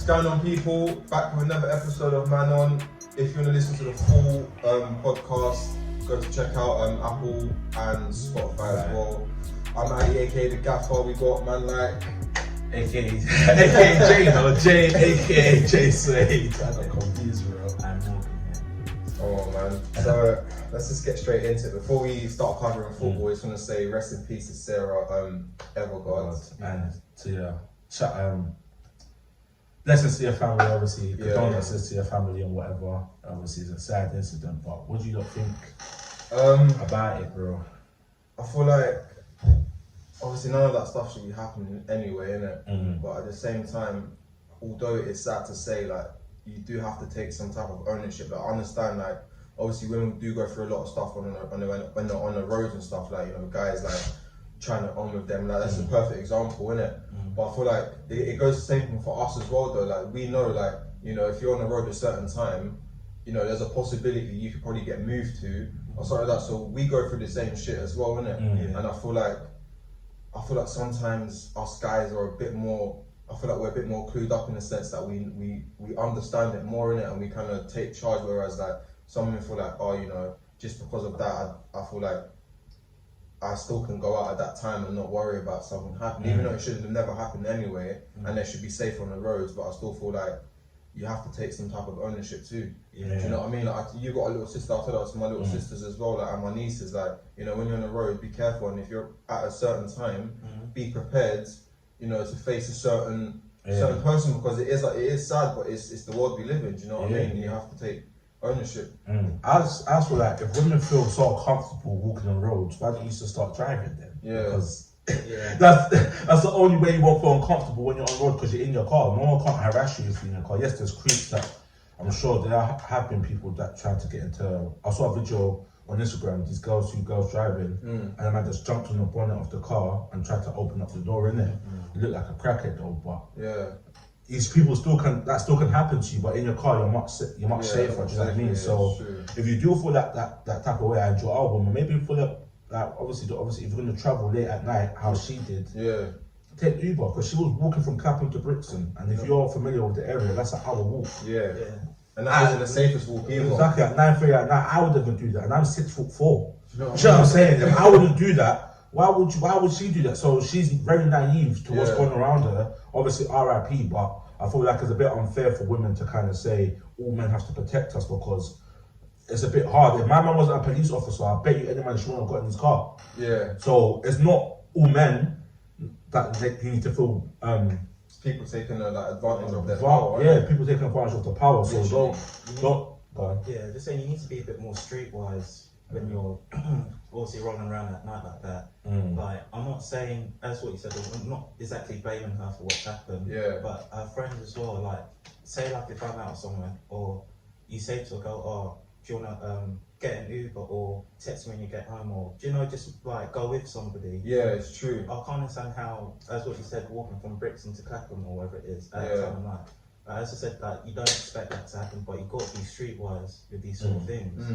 going on, people? Back with another episode of Man On. If you want to listen to the full podcast, go to check out Apple and Spotify as well. I'm Ali, aka The Gaffer. We got man like aka J, no J, aka J Slade. I got confused, bro. I'm walking here. Oh man. So let's just get straight into it. Before we start covering football, I just want to say rest in peace to Sarah Everard. And to blessings to your family, obviously. Condolences to your family and whatever. Obviously, it's a sad incident, but what do you lot think about it, bro? I feel like obviously none of that stuff should be happening anyway, innit? Mm. But at the same time, although it's sad to say, like, you do have to take some type of ownership. Like, I understand, like, obviously women do go through a lot of stuff when they're on the roads and stuff, like, you know, guys like trying to own with them, like that's a perfect example, innit? But I feel like it goes the same thing for us as well though. Like, we know, like, you know, if you're on the road at a certain time, you know, there's a possibility you could probably get moved to or something like that. So we go through the same shit as well, innit? And I feel like sometimes us guys are a bit more, I feel like we're a bit more clued up in the sense that we understand it more, innit? And we kind of take charge, whereas like some women feel like, oh, you know, just because of that, I feel like I still can go out at that time and not worry about something happening, even though it should have never happened anyway, and they should be safe on the roads. But I still feel like you have to take some type of ownership too. Do you know what I mean? Like, you got a little sister. I tell that to my little sisters as well, like, and my nieces. Like, you know, when you're on the road, be careful, and if you're at a certain time, be prepared. You know, to face a certain person, because it is sad, but it's the world we live in. Do you know what I mean? And you have to take ownership. I just feel like if women feel so comfortable walking on roads, why don't you just start driving then? Because that's the only way you won't feel uncomfortable when you're on road, because you're in your car. No one can't harass you if you're in your car. Yes, there's creeps that I'm sure there have been people that try to get into. I saw a video on Instagram, these girls driving, and a man just jumped on the bonnet of the car and tried to open up the door in there. It looked like a crackhead though, but these people still can happen to you, but in your car you're much safer. Do you know what I mean? So if you do feel that type of way, I enjoy album, maybe you feel like obviously if you're gonna travel late at night, how she did, take Uber, because she was walking from Clapham to Brixton, and if you're familiar with the area, that's an hour walk. And that isn't the safest walk either. Exactly, at 9:30 at night, I would never do that, and I'm 6'4". You know what I'm saying? If I wouldn't do that, why would she do that? So she's very naive to what's going around her. Obviously, RIP, but I feel like it's a bit unfair for women to kind of say all men have to protect us, because it's a bit hard. If my man wasn't a police officer, I bet you any man shouldn't have got in his car. So it's not all men that you need to feel people taking advantage of their power. People taking advantage of the power. So don't. Just saying, you need to be a bit more streetwise when you're obviously rolling around at night like that. Like, I'm not saying, that's what you said, I'm not exactly blaming her for what's happened, but her friends as well, like, say like if I'm out somewhere, or you say to a girl, oh, do you want to get an Uber, or text me when you get home, or, do you know, just like go with somebody. It's true. I can't understand how, as what you said, walking from Brixton to Clapham or wherever it is at a time of night. As I said, like, you don't expect that to happen, but you've got to be streetwise with these sort of things.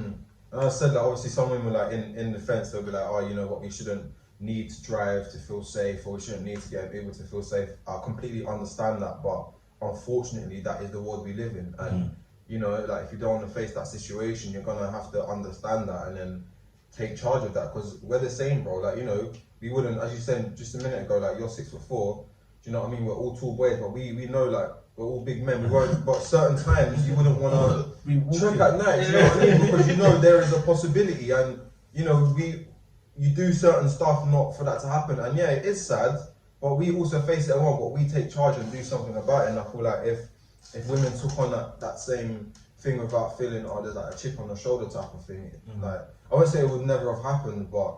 And I said that obviously some women, like, in defence, they'll be like, oh, you know what, we shouldn't need to drive to feel safe, or we shouldn't need to get able to feel safe. I completely understand that, but unfortunately that is the world we live in. And you know, like, if you don't want to face that situation, you're gonna have to understand that and then take charge of that, because we're the same, bro. Like, you know, we wouldn't, as you said just a minute ago, like, you're 6'4", do you know what I mean? We're all tall boys, but we know, like, we're all big men. We won't, but certain times you wouldn't want to trek at night, you know what I mean? Because you know there is a possibility, and you know you do certain stuff not for that to happen. And yeah, it is sad, but we also face it along. But we take charge and do something about it. And I feel like if women took on that same thing without feeling, oh, there's like a chip on the shoulder type of thing, like, I won't say it would never have happened, but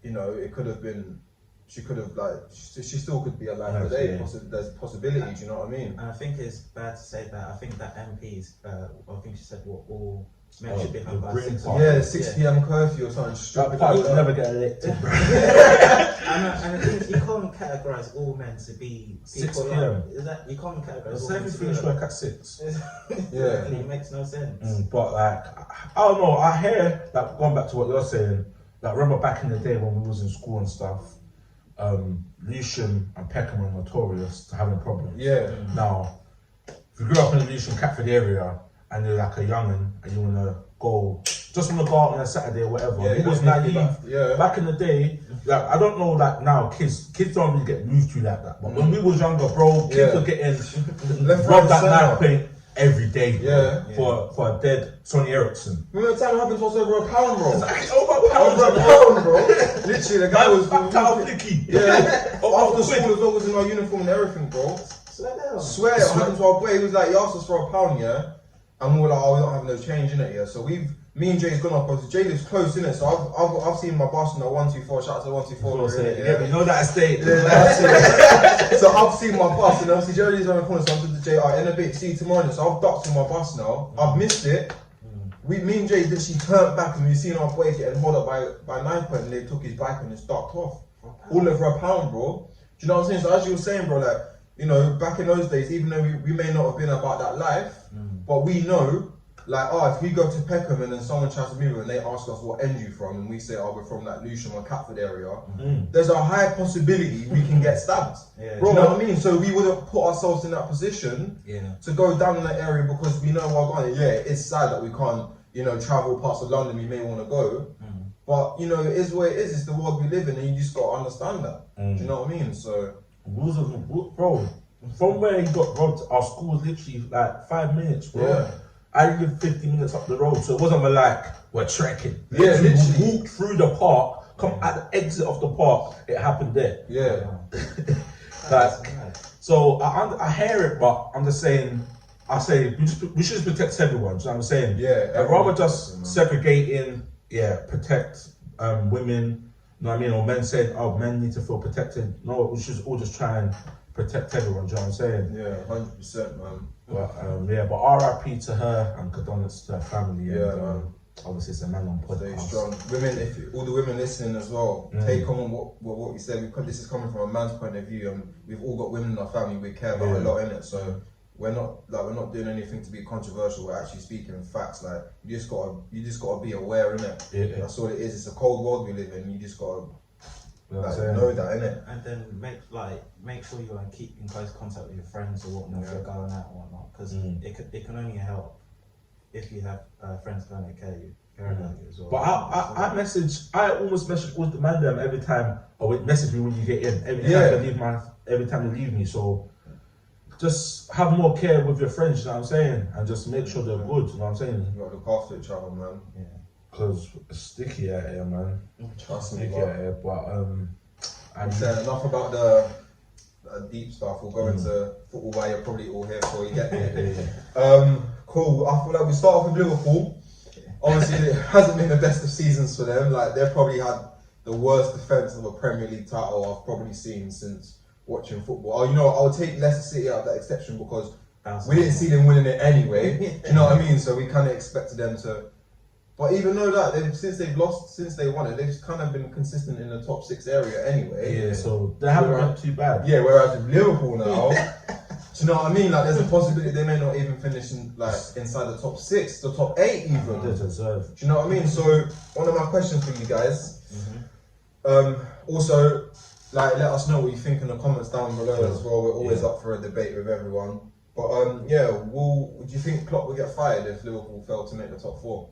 you know, it could have been. She could have, like, she still could be alive today. There's possibilities, you know what I mean? And I think it's bad to say that. I think that MPs, I think she said, all men should be home by 6 o'clock. 6 p.m. curfew or something. That party will never get elected, bro. and the thing is, you can't categorise all men to be 6 p.m. You can't categorise all men everything finish work at 6. It makes no sense. But like, I don't know, I hear, like, going back to what you're saying, like, remember back in the day when we was in school and stuff, Lewisham and Peckham were notorious to having problems. Yeah. Now, if you grew up in the Lucian Catford area and you're like a young'un and you wanna go, just wanna go out on a Saturday or whatever. Yeah, It was naive. Yeah. Back in the day, like I don't know, like now kids don't really get moved to like that. But when we was younger, bro, kids were getting robbed that night paint every day. For a dead Sonny Eriksson. Remember the time it happened to us over £1, bro? It's over £1, bro. Literally, the guy was backed out flicky. Yeah. After school, as long as in our uniform and everything, bro. Swear, it happened to our boy. He was like, he asked us for £1, yeah, and we were like, oh, we don't have no change in it, yeah. So me and Jay's gone up because Jay lives close, innit? So I've seen my boss in the 124. Shout out to 124. Yeah, you know that estate. So I've seen my bus, and obviously Gerrard's around the corner. So I'm to the Jay, in a bit, see you tomorrow. So I've ducked in my bus now. I've missed it. Me and Jay literally turned back, and we seen our boy getting held up by 9 point, and they took his bike and it's ducked off. All over £1, bro. Do you know what I'm saying? So as you were saying, bro, like, you know, back in those days, even though we may not have been about that life, but we know, like, if we go to Peckham and then someone tries to move and they ask us what end you from, and we say, we're from like Lucian or Catford area, there's a high possibility we can get stabbed. Bro, you know what I mean? So we wouldn't put ourselves in that position to go down in that area because we know we're going. Yeah, it's sad that we can't, you know, travel parts of London we may want to go. But, you know, it is what it is. It's the world we live in, and you just got to understand that. Do you know what I mean? So, bro, from where he got robbed, our school was literally like 5 minutes, bro. Yeah. I live 50 minutes up the road, so it wasn't like we're trekking. Yeah, literally. We walked through the park, come at the exit of the park, it happened there. Yeah. So I hear it, but I'm just saying, we should just protect everyone. So I'm saying, I'd rather just segregating, protect women. You know what I mean? Or men saying, oh, men need to feel protected. No, we should all just try and protect everyone. Do you know what I'm saying? Yeah, 100%, man. But RIP to her and condolences to her family. Yeah, and, man. Obviously, it's a man on podcast. Stay strong. Women, if all the women listening as well, take on what we said. This is coming from a man's point of view, and we've all got women in our family we care about a lot in it. So we're not doing anything to be controversial. We're actually speaking facts. Like you just gotta be aware, innit? Yeah. That's all it is. It's a cold world we live in. You just gotta know that, innit? And then make sure you keep in close contact with your friends or whatnot if you're going out or whatnot, because it can only help if you have friends going to care about you as well. But I almost message all the man them every time, or message me when you get in. Every time they leave me. So just have more care with your friends, you know what I'm saying? And just make sure they're good, you know what I'm saying? You gotta look after each other, man. Yeah. Because it's sticky out here, man. Trust me, sticky out here, but I'm saying enough about the deep stuff. We'll go into football where you're probably all here for. You get me? Cool. I feel like we start off with Liverpool. Obviously, it hasn't been the best of seasons for them. Like they've probably had the worst defense of a Premier League title I've probably seen since watching football. Oh, you know, I'll take Leicester City out of that exception because we didn't see them winning it anyway. Do you know what I mean? So we kind of expected them to. But even though that, since they won it, they've just kind of been consistent in the top 6 area anyway. Yeah, so they haven't been too bad. Yeah, whereas with Liverpool now, do you know what I mean? Like, there's a possibility they may not even finish inside the top 6, the top 8 even. They deserve. Do you know what I mean? So, one of my questions for you guys, also, let us know what you think in the comments down below as well. We're always up for a debate with everyone. But do you think Klopp will get fired if Liverpool fail to make the top 4?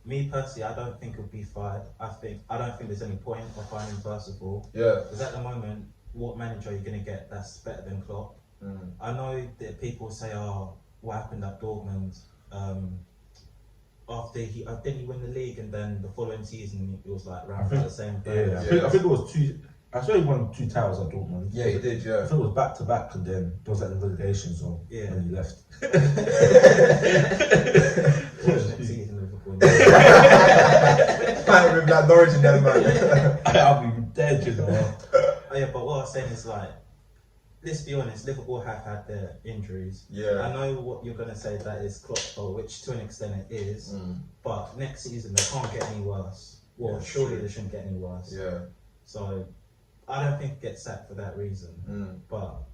Me personally, I don't think he'll be fired. I don't think there's any point of firing him first of all. Yeah. Because at the moment, what manager are you going to get that's better than Klopp? I know that people say, "Oh, what happened at Dortmund?" After didn't he win the league, and then the following season it was like around the same. I think it was 2. I swear he won 2 titles at Dortmund. Yeah, he did. Yeah. I think it was back to back, and then there was like the relegation zone when he left. With that Norwich in them, man. I'll be dead, you know. But what I was saying is let's be honest, Liverpool have had their injuries. Yeah. I know what you're gonna say that is Klopp's fault, which to an extent it is. But next season they can't get any worse. Well, surely they shouldn't get any worse. Yeah. So I don't think get sacked for that reason. But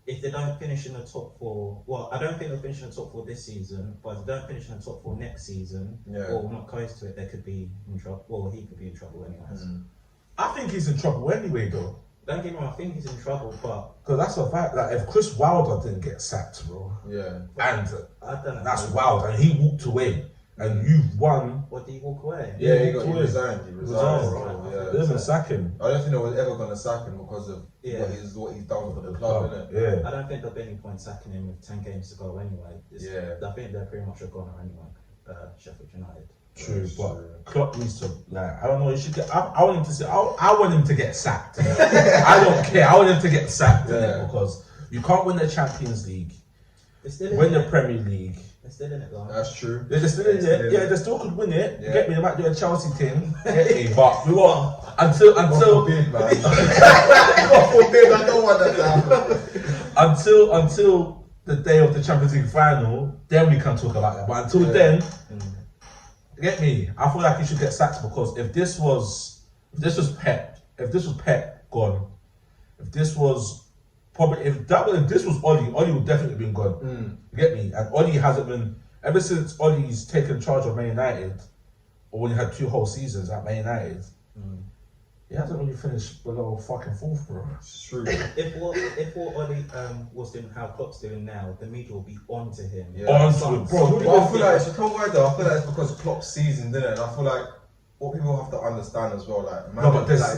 if they don't finish in the top 4, well, I don't think they'll finish in the top 4 this season. But if they don't finish in the top 4 next season, or not close to it, they could be in trouble. Well, he could be in trouble anyways. I think he's in trouble anyway, though. Don't get me wrong, I think he's in trouble, but because that's a fact. Like if Chris Wilder didn't get sacked, bro, and I don't know. that's wild, and he walked away, and you've won. What, did he walk away? Yeah, he resigned. He resigned. They didn't sack him. I don't think they were ever going to sack him because of what he's done for the club, innit? Yeah. I don't think there'll be any point sacking him with 10 games to go anyway. I think they're pretty much a goner anyway. Sheffield United. True, but Klopp needs to I don't know. He should get. I want him to. I want him to get sacked. I don't care. I want him to get sacked because you can't win the Champions League, win the Premier League. They're still in it, though. That's true. They're still in it. Yeah, they still could win it. Get me? They might do a Chelsea thing. Get me? But we want until God forbid, man. God forbid, I don't want that to happen. Until the day of the Champions League final, then we can talk about that. But until then. Get me? I feel like he should get sacked because if this was Pep gone, if this was Ollie would definitely been gone. You get me? And Ollie hasn't been ever since Ollie's taken charge of Man United, or when he had 2 whole seasons at Man United. He hasn't really finished below fucking 4th, bro. It's true. If what Ollie was doing, how Klopp's doing now, the media will be on to him. Onto it, bro. But I feel like it's because Klopp's season, didn't it? And I feel like what people have to understand as well, like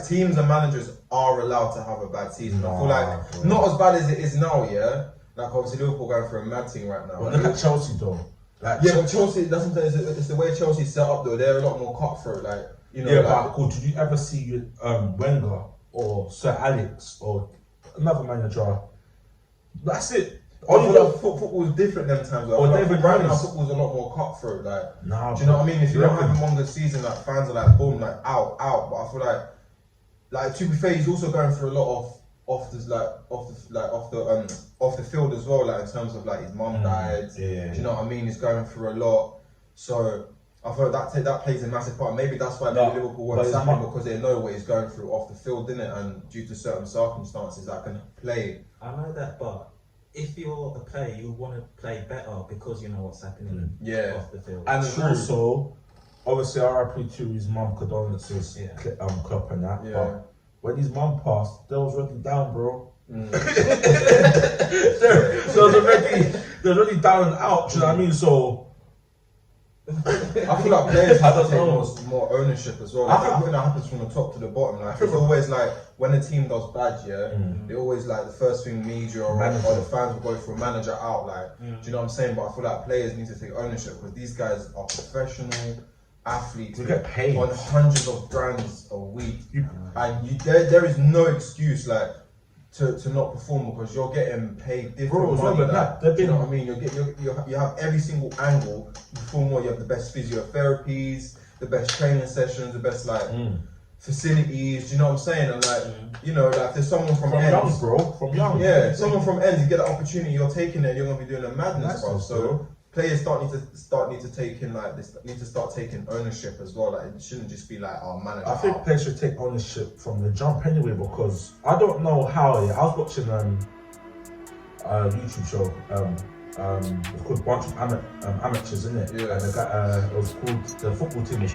teams and managers are allowed to have a bad season. I feel like not as bad as it is now, yeah. Like obviously Liverpool going through a mad thing right now. But look at Chelsea though. But Chelsea, it's the way Chelsea's set up though. They're a lot more cutthroat, like. But cool. Did you ever see Wenger or Sir Alex or another manager? That's it. I feel like football is different them times. Or David right now, football's a lot more cutthroat. Like, do you know what I mean? If you don't have him on the season, like fans are like boom, like out. But I feel like to be fair, he's also going through a lot of off the field as well. Like in terms of like his mum died. Do you know what I mean? He's going through a lot. So. I feel like that plays a massive part. Maybe that's why Liverpool won't sack him because they know what he's going through off the field, didn't it? And due to certain circumstances, that can play. I know that, but if you're a player, you want to play better because you know what's happening off the field. And also, obviously, RIP to his mum, condolences, Klopp and that. But when his mum passed, they was already down, bro. So they're already down and out. Do you know what I mean? So. I feel like players have to take more ownership as well. Like, I think that happens from the top to the bottom. Like it's always like when the team does bad, they always like the first thing media or the fans will go for a manager out. Like, do you know what I'm saying? But I feel like players need to take ownership because these guys are professional athletes. They get paid on hundreds of brands a week, and there is no excuse like. To not perform because you're getting paid different money. You know what I mean? You have every single angle. You perform well. You have the best physiotherapies, the best training sessions, the best facilities. Do you know what I'm saying? And like like there's someone from ends, from young. Yeah, someone from ends. You get the opportunity. You're taking it. And you're gonna be doing a madness, bro. So players need to take in like this. Need to start taking ownership as well. Like it shouldn't just be like our manager. I think players should take ownership from the jump anyway because I don't know how. I was watching a YouTube show. It's called Bunch of Amateurs, isn't it? Yeah. And the guy, it was called the football team.